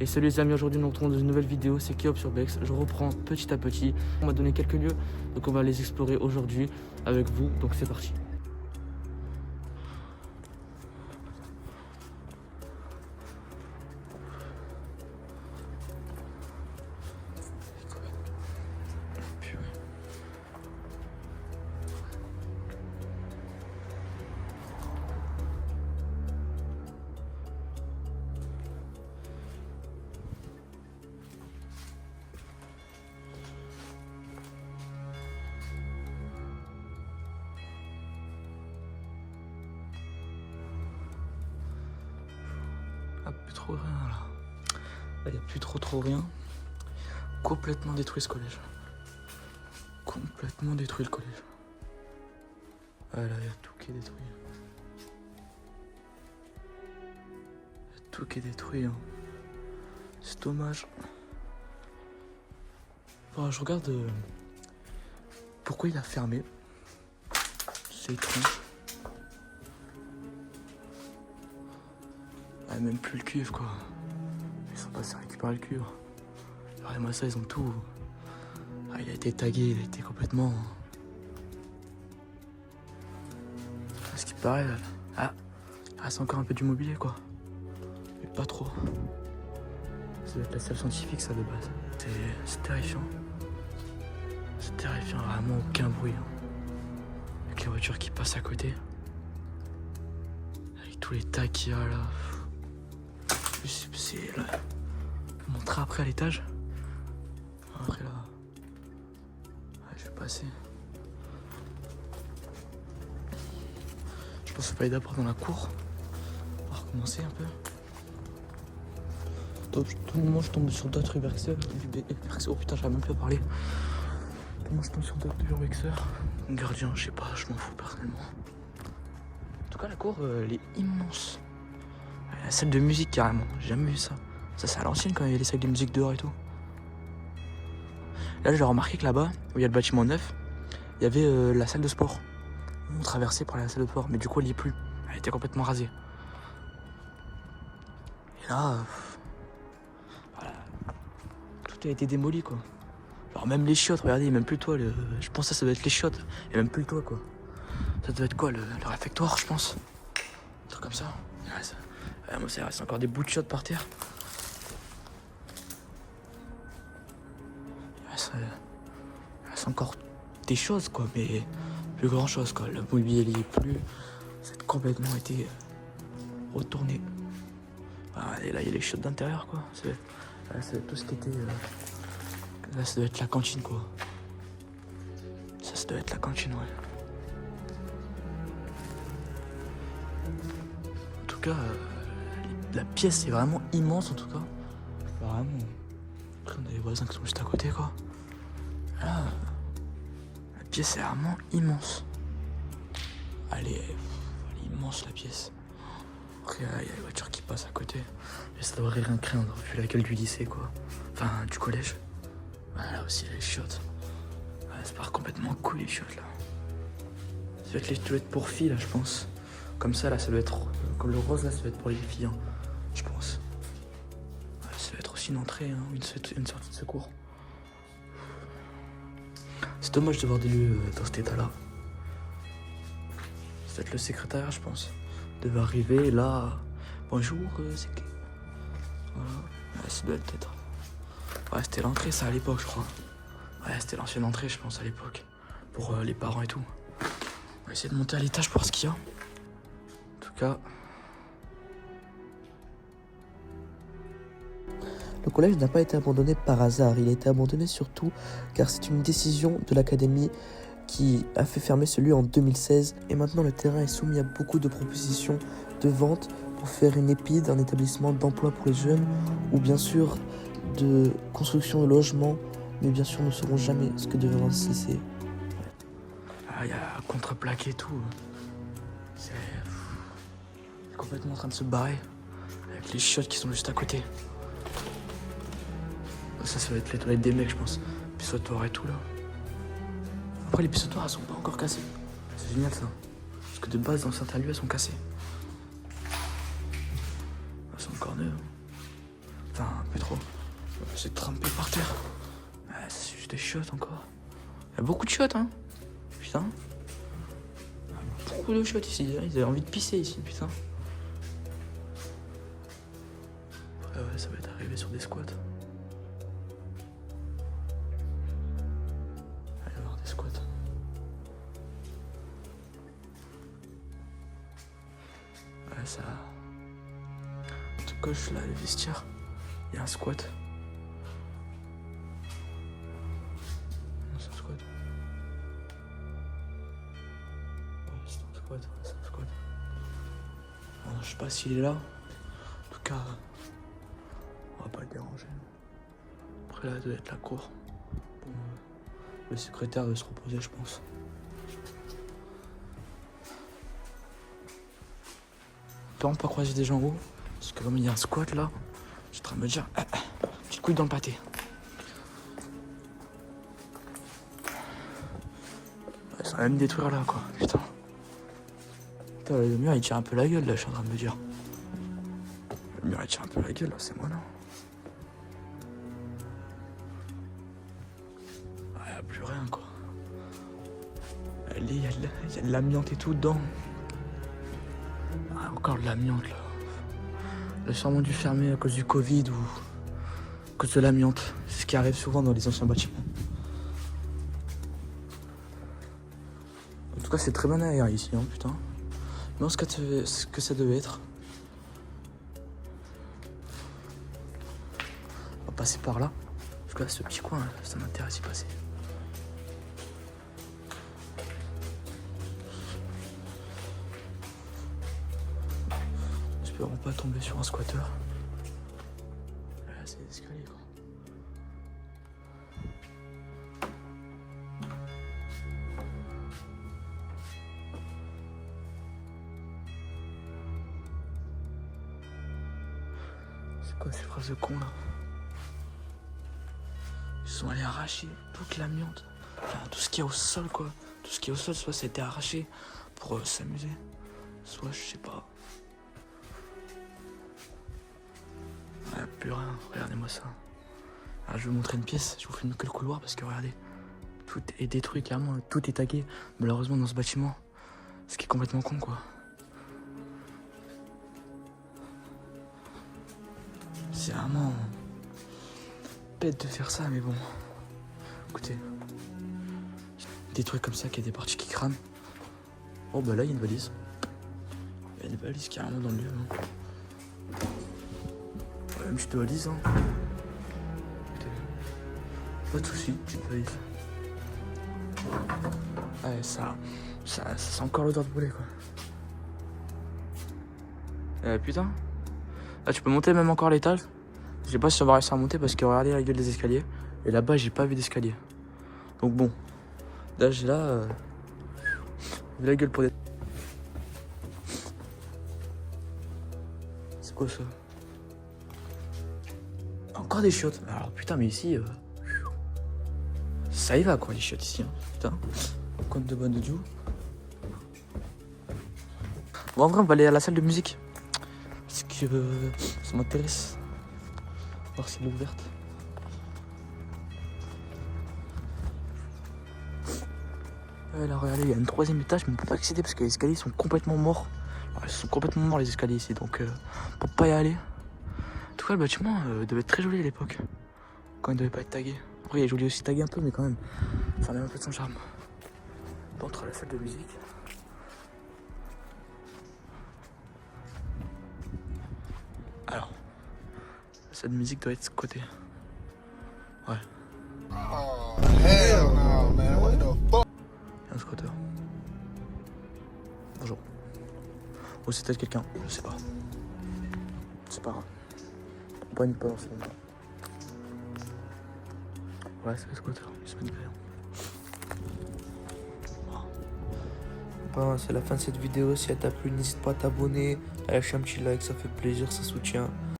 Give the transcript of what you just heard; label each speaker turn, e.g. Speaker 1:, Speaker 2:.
Speaker 1: salut les amis, aujourd'hui nous nous retrouvons dans une nouvelle vidéo, c'est Keop sur Bex. Je reprends petit à petit. On m'a donné quelques lieux, donc on va les explorer aujourd'hui avec vous, donc c'est parti. Ah, plus trop rien là. Il n'y a plus trop rien. Complètement détruit ce collège. Complètement détruit le collège. Ah là, il y a tout qui est détruit. Il y a tout qui est détruit. Hein. C'est dommage. Bon, je regarde pourquoi il a fermé. C'est étrange. Ah, même plus le cuivre quoi. Ils sont passés à récupérer le cuivre. Regardez-moi ça, ils ont tout. Ah, il a été tagué, il a été complètement. À ce qui paraît, ah, c'est encore un peu du mobilier quoi. Mais pas trop. Ça doit être la salle scientifique ça de base. C'est terrifiant. C'est terrifiant, vraiment aucun bruit. Hein. Avec les voitures qui passent à côté. Avec tous les tags qu'il y a là. C'est là. On montrer après à l'étage. Après là. Ouais, je vais passer. Je pense qu'il faut aller d'abord dans la cour. On va recommencer un peu. Tout le moment je tombe sur d'autres urbexeurs. Oh putain, j'arrive même plus à parler. Tout le moment je tombe sur d'autres urbexeurs. Gardien, je sais pas, je m'en fous personnellement. En tout cas la cour elle est immense. La salle de musique carrément, j'ai jamais vu ça. Ça c'est à l'ancienne quand il y avait les salles de musique dehors et tout. Là j'ai remarqué que là-bas, où il y a le bâtiment neuf, il y avait la salle de sport. On traversait par la salle de sport, mais du coup elle n'y est plus. Elle était complètement rasée. Et là, voilà, tout a été démoli quoi. Alors même les chiottes, regardez, il n'y a même plus le toit. Je pense que ça doit être les chiottes. Il n'y a même plus le toit quoi. Ça doit être quoi, le réfectoire je pense. Un truc comme ça. Ouais, ça... Ouais, moi, il reste encore des bouts de chiottes par terre. Il reste encore des choses, quoi, mais plus grand chose, quoi. Le mobilier, il n'y est plus. Ça a complètement été retourné. Ah, et là, il y a les chiottes d'intérieur, quoi. C'est tout ce qui était. Là, ça doit être la cantine, quoi. Ça doit être la cantine, ouais. En tout cas. La pièce est vraiment immense en tout cas. Vraiment. On a les voisins qui sont juste à côté quoi. Là, la pièce est vraiment immense. Elle est immense la pièce. Après il y a les voitures qui passent à côté. Et ça devrait rien craindre vu la gueule du lycée quoi. Enfin du collège. Là aussi les chiottes. Ça part complètement cool les chiottes là. Ça doit être les toilettes pour filles là je pense. Comme ça là ça doit être. Comme le rose là ça doit être pour les filles. Hein. Je pense. Ça va être aussi une entrée, hein, une sortie de secours. C'est dommage de voir des lieux dans cet état-là. C'est peut-être le secrétariat, je pense. Devait arriver là. Bonjour, c'est qui? Voilà. Ouais, ça doit être peut-être. Ouais, c'était l'entrée, ça à l'époque, je crois. Ouais, c'était l'ancienne entrée, je pense, à l'époque. Pour les parents et tout. On va essayer de monter à l'étage pour voir ce qu'il y a. En tout cas.
Speaker 2: Le collège n'a pas été abandonné par hasard, il a été abandonné surtout car c'est une décision de l'académie qui a fait fermer ce lieu en 2016 et maintenant le terrain est soumis à beaucoup de propositions de vente pour faire une épide, un établissement d'emploi pour les jeunes ou bien sûr de construction de logements, mais bien sûr nous ne saurons jamais ce que deviendra ce lycée.
Speaker 1: Ah, il y a contreplaqué et tout. C'est complètement en train de se barrer avec les chiottes qui sont juste à côté. Ça va être les toilettes des mecs, je pense. Pissotoir et tout, là. Après, les pissotoires, elles sont pas encore cassées. C'est génial, ça. Parce que de base, dans certains lieux, elles sont cassées. Elles sont encore neuves. Putain, un peu trop. C'est trempé par terre. Ouais, c'est juste des chiottes encore. Il y a beaucoup de chiottes, hein. Putain. Beaucoup de chiottes ici. Ils avaient envie de pisser ici, putain. Ouais, ça va être arrivé sur des squats. Allez voir des squats. Ouais, ça. De gauche là, le vestiaire. Il y a un squat. Non, c'est un squat. Ouais, c'est un squat, ouais, c'est un squat. Alors, je sais pas s'il est là. En tout cas, on va pas le déranger. Après là, doit être la cour. Bon, le secrétaire doit se reposer, je pense. On peut vraiment pas croiser des gens en haut. Parce que comme il y a un squat là, je suis en train de me dire, petite couille dans le pâté. Ouais, ça va même détruire là quoi, putain. Putain, le mur il tire un peu la gueule là, je suis en train de me dire. Le mur il tire un peu la gueule là, c'est moi là. Ouais, y a plus rien quoi. Il y a de l'amiante et tout dedans. Ah, encore de l'amiante là. Il a sûrement dû fermer à cause du Covid ou à cause de l'amiante. C'est ce qui arrive souvent dans les anciens bâtiments. En tout cas, c'est très bon air ici, hein, putain. Mais ce que ça devait être. On va passer par là. Parce que là, ce petit coin, ça m'intéresse d'y passer. J'espère pas tomber sur un squatter. Là, c'est l'escalier, quoi. C'est quoi ces phrases de con là? Ils sont allés arracher toute l'amiante. Enfin, tout ce qu'il y a au sol, quoi. Tout ce qui est au sol, soit ça a été arraché pour s'amuser, soit je sais pas. Ouais, plus rien, regardez-moi ça. Alors, je vais vous montrer une pièce, je vous filme que le couloir parce que regardez, tout est détruit clairement, tout est tagué malheureusement dans ce bâtiment. Ce qui est complètement con quoi. C'est vraiment bête de faire ça mais bon. Écoutez. Des trucs comme ça, qu'il y a des parties qui crament. Oh bah là il y a une valise. Il y a une valise carrément dans le lieu. Hein. Ouais, une petite valise hein. Pas de soucis, petite valise. Ouais, ça sent encore l'odeur de brûlé quoi. Putain. Là tu peux monter même encore l'étage. Je sais pas si on va réussir à monter parce que regardez la gueule des escaliers. Et là-bas j'ai pas vu d'escalier. Donc bon. Là j'ai là. La gueule pour des. C'est quoi ça? Encore des chiottes. Alors putain mais ici. Ça y va quoi les chiottes ici. Hein. Putain. Compte de bonne de Dieu. Bon en vrai on va aller à la salle de musique. Parce que ça m'intéresse. Voir si elle est ouverte. Ouais, là regardez, il y a un troisième étage, mais on peut pas accéder parce que les escaliers sont complètement morts. Alors, ils sont complètement morts les escaliers ici, donc on peut pas y aller. En tout cas, le bâtiment devait être très joli à l'époque, quand il devait pas être tagué. Après, il est joli aussi tagué un peu, mais quand même, ça enlève un peu de son charme. On entre à la salle de musique. Alors, la salle de musique doit être ce côté. Ouais.
Speaker 3: Oh, hell no, man. What the fuck?
Speaker 1: Un squatter. Bonjour. Ou c'est peut-être quelqu'un, je sais pas. C'est pas grave. On panique pas dans ce moment. Ouais, c'est le squatter, il se panique rien.
Speaker 2: Bon, c'est la fin de cette vidéo. Si elle t'a plu, n'hésite pas à t'abonner, à lâcher un petit like, ça fait plaisir, ça soutient.